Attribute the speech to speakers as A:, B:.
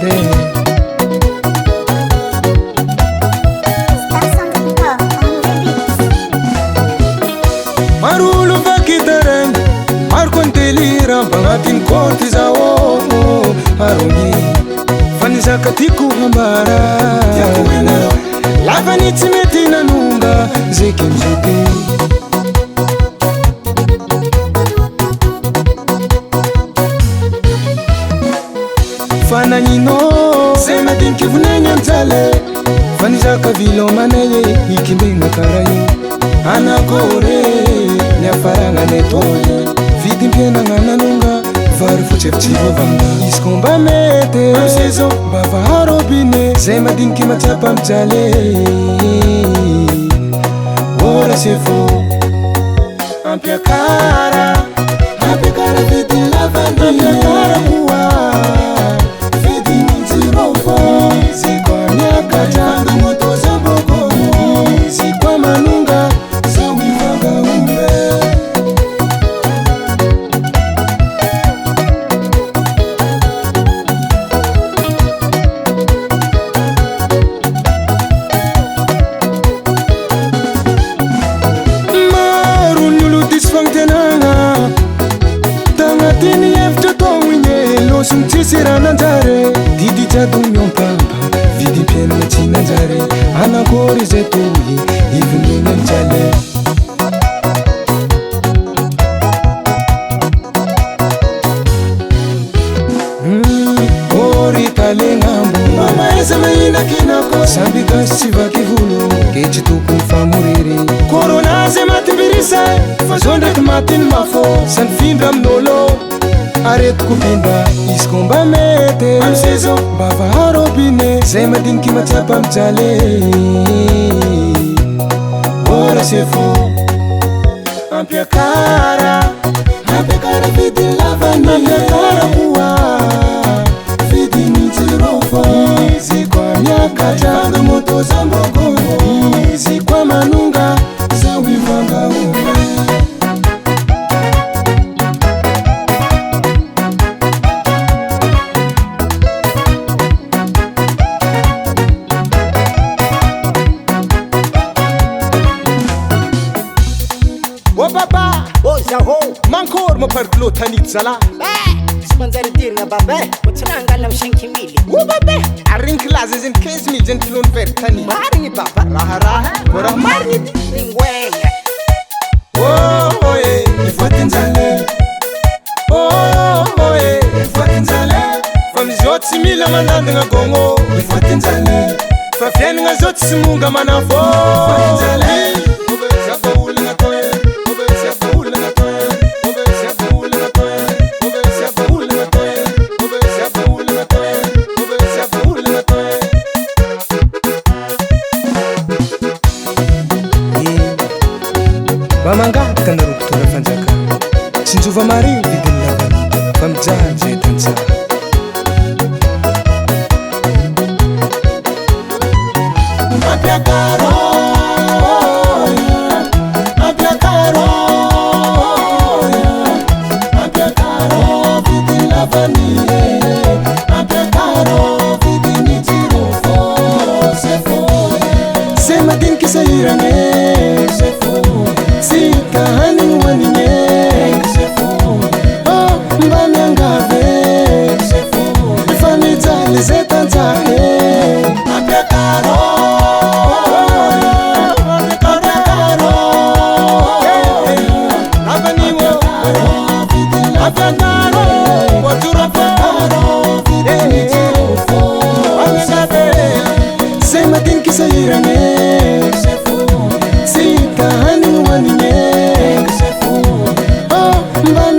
A: mete Marulu vakitaren Mar kontelira Bangatin korti zao Arungi Fanisa katiku hambara Lava ni timeti na nunga Zeki mzuki Fana nino Sema dinki vunenya mtale Fanisa kavilo maneye Ikimbenga karayu Anakore Nyafaranga netoye Vidi mpiena ngana nunga Varu fuchepchivo vanga Iskomba mete Amsezo Bava harobine Zema dinki machapa mchale Ora sefo Ampia kara vidi lavani Ampia kara kuwa Vidi nintirofo Zikwa miaka janga moto zamboko Zikwa manunga Zawi vanga umbe Tini efte towinye lo sumtisira nanjare Didi jadu myompamba Vidi pieno chinanjare Anakori zetuyi Ivune nanjale Ori tale ngambu Mama eza maina kinako Sambika siva kivulu Kechi tuku famuriri Corona ze matimbirisa Fazonde kumatin mafo San findra mnolo Aret kupinda Iskomba mete Amsezo Bava harobine Zema dinki machapa mchale Ora sefo Ampia kara vidi lavani Ampia kara kuwa Vidi nitirofo Zikwa miaka janga moto zamboko Zikwa manunga Zawi vanga umbe Baba,
B: zaho
A: mankor mo parklo tanit zala
B: Smanzari dirna baba Utranga na mshankimili
A: Baba Arrin classes in 15,000 gentilon ver tani
B: Marni baba
A: Raha Kora
B: Marni Lingwenga
A: Oh Ifatin zale Oh Ifatin zale Fam zot simila mananda nga gongo Ifatin zale Fafiani nga zot simunga manafo Ifatin zale Zako ule nga toye Bamanga kana rukutuna fanjaka Sinjuva mari vidin lavani Famjaha jetansa Ampia karo vidin lavani Ampia karo vidin nitirofo Sefo Sema din kisa irane Sefo Sika hani waninye Sefo Oh mbana ngave Sefo Ifani tali zetanzahe Ampia karo Abaniwo Abaniwo Waturafo Sema dinki sayirane Sika hani waninye Oh mbana